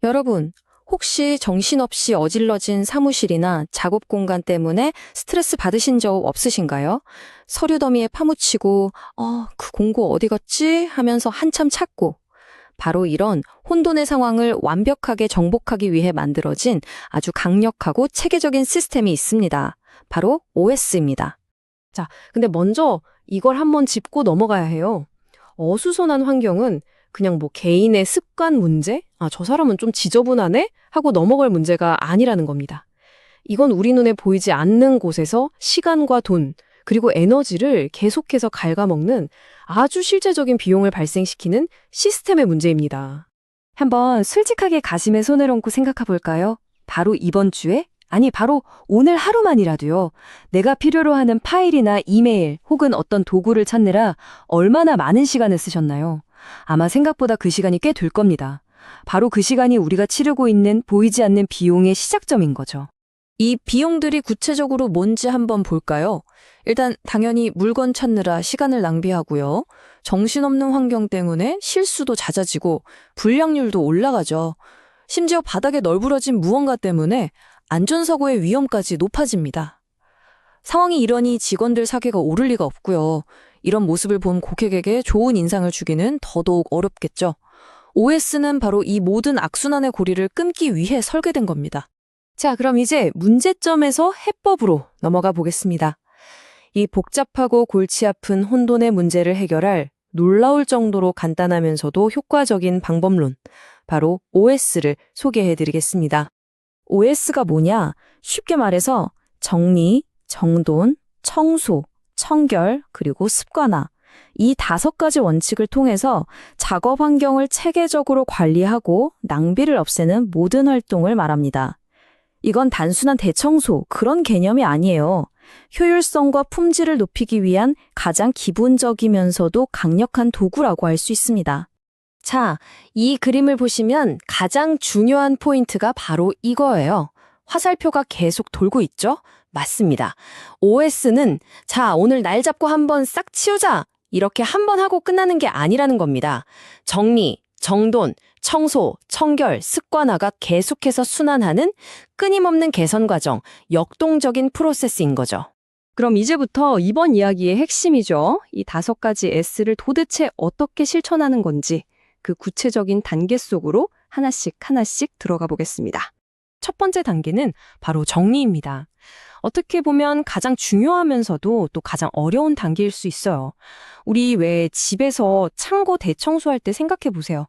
여러분, 혹시 정신없이 어질러진 사무실이나 작업 공간 때문에 스트레스 받으신 적 없으신가요? 서류 더미에 파묻히고, 그 공고 어디 갔지? 하면서 한참 찾고, 바로 이런 혼돈의 상황을 완벽하게 정복하기 위해 만들어진 아주 강력하고 체계적인 시스템이 있습니다. 바로 OS입니다. 자, 근데 먼저 이걸 한번 짚고 넘어가야 해요. 어수선한 환경은 그냥 개인의 습관 문제? 저 사람은 좀 지저분하네? 하고 넘어갈 문제가 아니라는 겁니다. 이건 우리 눈에 보이지 않는 곳에서 시간과 돈, 그리고 에너지를 계속해서 갉아먹는 아주 실제적인 비용을 발생시키는 시스템의 문제입니다. 한번 솔직하게 가슴에 손을 얹고 생각해 볼까요? 바로 이번 주에? 아니, 바로 오늘 하루만이라도요. 내가 필요로 하는 파일이나 이메일 혹은 어떤 도구를 찾느라 얼마나 많은 시간을 쓰셨나요? 아마 생각보다 그 시간이 꽤 될 겁니다. 바로 그 시간이 우리가 치르고 있는 보이지 않는 비용의 시작점인 거죠. 이 비용들이 구체적으로 뭔지 한번 볼까요? 일단 당연히 물건 찾느라 시간을 낭비하고요. 정신없는 환경 때문에 실수도 잦아지고 불량률도 올라가죠. 심지어 바닥에 널브러진 무언가 때문에 안전사고의 위험까지 높아집니다. 상황이 이러니 직원들 사기가 오를 리가 없고요. 이런 모습을 본 고객에게 좋은 인상을 주기는 더더욱 어렵겠죠. OS는 바로 이 모든 악순환의 고리를 끊기 위해 설계된 겁니다. 자, 그럼 이제 문제점에서 해법으로 넘어가 보겠습니다. 이 복잡하고 골치 아픈 혼돈의 문제를 해결할 놀라울 정도로 간단하면서도 효과적인 방법론, 바로 OS를 소개해드리겠습니다. OS가 뭐냐? 쉽게 말해서 정리, 정돈, 청소, 청결, 그리고 습관화. 이 5가지 원칙을 통해서 작업 환경을 체계적으로 관리하고 낭비를 없애는 모든 활동을 말합니다. 이건 단순한 대청소, 그런 개념이 아니에요. 효율성과 품질을 높이기 위한 가장 기본적이면서도 강력한 도구라고 할 수 있습니다. 자, 이 그림을 보시면 가장 중요한 포인트가 바로 이거예요. 화살표가 계속 돌고 있죠? 맞습니다. OS는 자, 오늘 날 잡고 한번 싹 치우자! 이렇게 한번 하고 끝나는 게 아니라는 겁니다. 정리, 정돈, 청소, 청결, 습관화가 계속해서 순환하는 끊임없는 개선 과정, 역동적인 프로세스인 거죠. 그럼 이제부터 이번 이야기의 핵심이죠. 이 5가지 S를 도대체 어떻게 실천하는 건지 그 구체적인 단계 속으로 하나씩 들어가 보겠습니다. 첫 번째 단계는 바로 정리입니다. 어떻게 보면 가장 중요하면서도 또 가장 어려운 단계일 수 있어요. 우리 왜 집에서 창고 대청소할 때 생각해 보세요.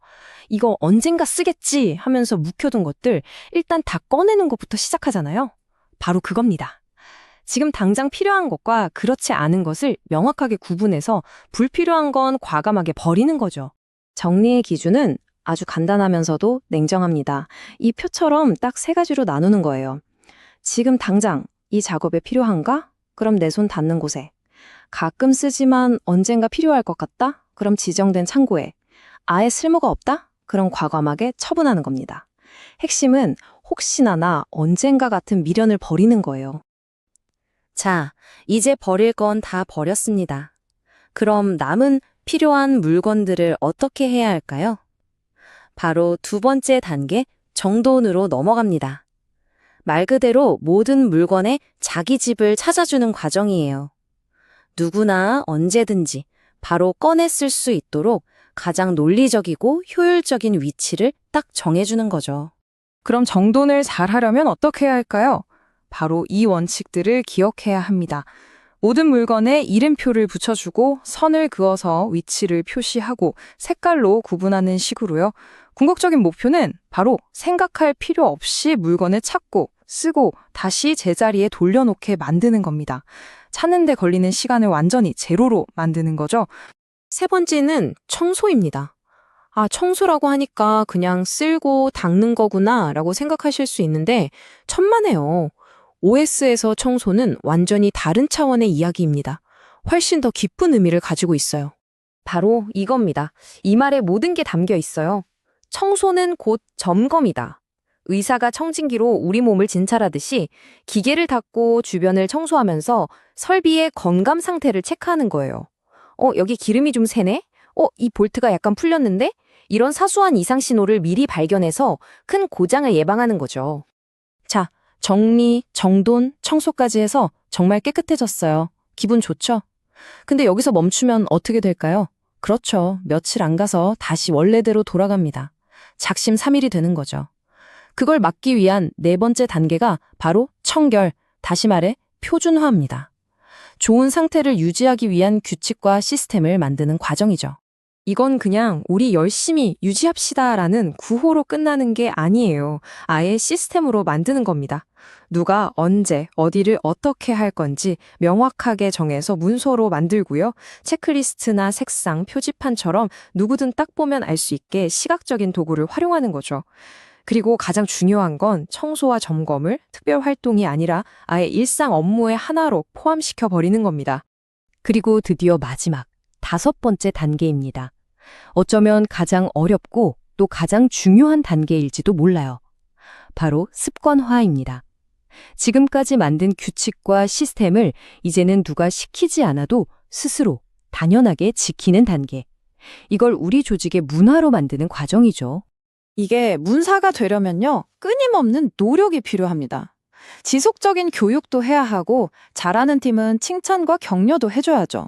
이거 언젠가 쓰겠지 하면서 묵혀둔 것들 일단 다 꺼내는 것부터 시작하잖아요. 바로 그겁니다. 지금 당장 필요한 것과 그렇지 않은 것을 명확하게 구분해서 불필요한 건 과감하게 버리는 거죠. 정리의 기준은 아주 간단하면서도 냉정합니다. 이 표처럼 딱 3가지로 나누는 거예요. 지금 당장 이 작업에 필요한가? 그럼 내 손 닿는 곳에. 가끔 쓰지만 언젠가 필요할 것 같다? 그럼 지정된 창고에. 아예 쓸모가 없다? 그럼 과감하게 처분하는 겁니다. 핵심은 혹시나나 언젠가 같은 미련을 버리는 거예요. 자, 이제 버릴 건 다 버렸습니다. 그럼 남은 필요한 물건들을 어떻게 해야 할까요? 바로 2번째 단계, 정돈으로 넘어갑니다. 말 그대로 모든 물건에 자기 집을 찾아주는 과정이에요. 누구나 언제든지 바로 꺼내 쓸 수 있도록 가장 논리적이고 효율적인 위치를 딱 정해주는 거죠. 그럼 정돈을 잘 하려면 어떻게 해야 할까요? 바로 이 원칙들을 기억해야 합니다. 모든 물건에 이름표를 붙여주고 선을 그어서 위치를 표시하고 색깔로 구분하는 식으로요. 궁극적인 목표는 바로 생각할 필요 없이 물건을 찾고 쓰고 다시 제자리에 돌려놓게 만드는 겁니다. 찾는 데 걸리는 시간을 완전히 제로로 만드는 거죠. 3번째는 청소입니다. 청소라고 하니까 그냥 쓸고 닦는 거구나 라고 생각하실 수 있는데 천만에요. OS에서 청소는 완전히 다른 차원의 이야기입니다. 훨씬 더 깊은 의미를 가지고 있어요. 바로 이겁니다. 이 말에 모든 게 담겨 있어요. 청소는 곧 점검이다. 의사가 청진기로 우리 몸을 진찰하듯이 기계를 닦고 주변을 청소하면서 설비의 건강 상태를 체크하는 거예요. 여기 기름이 좀 새네? 이 볼트가 약간 풀렸는데? 이런 사소한 이상 신호를 미리 발견해서 큰 고장을 예방하는 거죠. 자, 정리, 정돈, 청소까지 해서 정말 깨끗해졌어요. 기분 좋죠? 근데 여기서 멈추면 어떻게 될까요? 그렇죠. 며칠 안 가서 다시 원래대로 돌아갑니다. 작심삼일이 되는 거죠. 그걸 막기 위한 네 번째 단계가 바로 청결, 다시 말해 표준화입니다. 좋은 상태를 유지하기 위한 규칙과 시스템을 만드는 과정이죠. 이건 그냥 우리 열심히 유지합시다라는 구호로 끝나는 게 아니에요. 아예 시스템으로 만드는 겁니다. 누가 언제 어디를 어떻게 할 건지 명확하게 정해서 문서로 만들고요. 체크리스트나 색상, 표지판처럼 누구든 딱 보면 알 수 있게 시각적인 도구를 활용하는 거죠. 그리고 가장 중요한 건 청소와 점검을 특별 활동이 아니라 아예 일상 업무의 하나로 포함시켜 버리는 겁니다. 그리고 드디어 마지막 5번째 단계입니다. 어쩌면 가장 어렵고 또 가장 중요한 단계일지도 몰라요. 바로 습관화입니다. 지금까지 만든 규칙과 시스템을 이제는 누가 시키지 않아도 스스로 당연하게 지키는 단계. 이걸 우리 조직의 문화로 만드는 과정이죠. 이게 문사가 되려면요, 끊임없는 노력이 필요합니다. 지속적인 교육도 해야 하고, 잘하는 팀은 칭찬과 격려도 해줘야죠.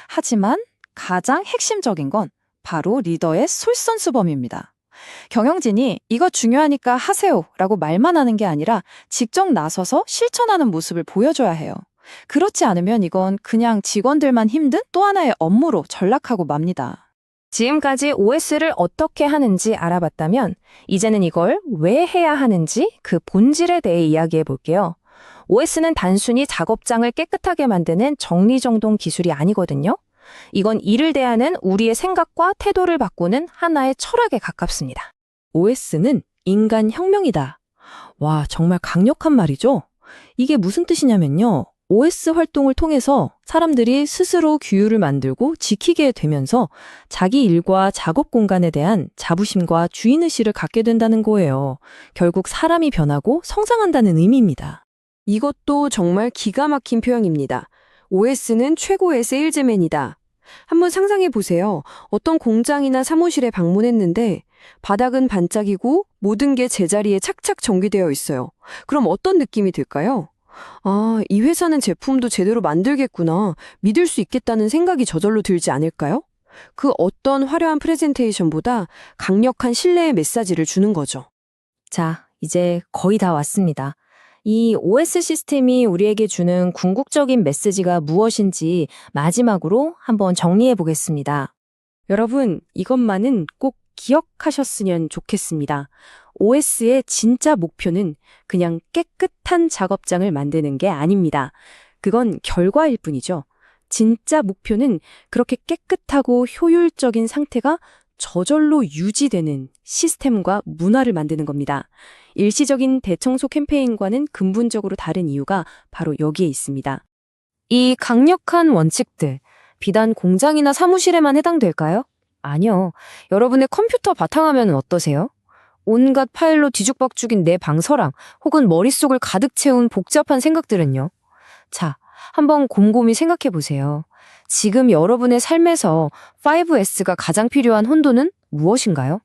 하지만 가장 핵심적인 건 바로 리더의 솔선수범입니다. 경영진이 이거 중요하니까 하세요 라고 말만 하는 게 아니라 직접 나서서 실천하는 모습을 보여줘야 해요. 그렇지 않으면 이건 그냥 직원들만 힘든 또 하나의 업무로 전락하고 맙니다. 지금까지 OS를 어떻게 하는지 알아봤다면 이제는 이걸 왜 해야 하는지 그 본질에 대해 이야기해 볼게요. OS는 단순히 작업장을 깨끗하게 만드는 정리정돈 기술이 아니거든요. 이건 일을 대하는 우리의 생각과 태도를 바꾸는 하나의 철학에 가깝습니다. OS는 인간 혁명이다. 와, 정말 강력한 말이죠? 이게 무슨 뜻이냐면요. OS 활동을 통해서 사람들이 스스로 규율을 만들고 지키게 되면서 자기 일과 작업 공간에 대한 자부심과 주인의식을 갖게 된다는 거예요. 결국 사람이 변하고 성장한다는 의미입니다. 이것도 정말 기가 막힌 표현입니다. OS는 최고의 세일즈맨이다. 한번 상상해 보세요. 어떤 공장이나 사무실에 방문했는데 바닥은 반짝이고 모든 게 제자리에 착착 정비되어 있어요. 그럼 어떤 느낌이 들까요? 아, 이 회사는 제품도 제대로 만들겠구나. 믿을 수 있겠다는 생각이 저절로 들지 않을까요? 그 어떤 화려한 프레젠테이션보다 강력한 신뢰의 메시지를 주는 거죠. 자, 이제 거의 다 왔습니다. 이 OS 시스템이 우리에게 주는 궁극적인 메시지가 무엇인지 마지막으로 한번 정리해 보겠습니다. 여러분, 이것만은 꼭 기억하셨으면 좋겠습니다. OS의 진짜 목표는 그냥 깨끗한 작업장을 만드는 게 아닙니다. 그건 결과일 뿐이죠. 진짜 목표는 그렇게 깨끗하고 효율적인 상태가 저절로 유지되는 시스템과 문화를 만드는 겁니다. 일시적인 대청소 캠페인과는 근본적으로 다른 이유가 바로 여기에 있습니다. 이 강력한 원칙들, 비단 공장이나 사무실에만 해당될까요? 아니요. 여러분의 컴퓨터 바탕화면은 어떠세요? 온갖 파일로 뒤죽박죽인 내 방서랑 혹은 머릿속을 가득 채운 복잡한 생각들은요? 자, 한번 곰곰이 생각해 보세요. 지금 여러분의 삶에서 5S가 가장 필요한 혼돈은 무엇인가요?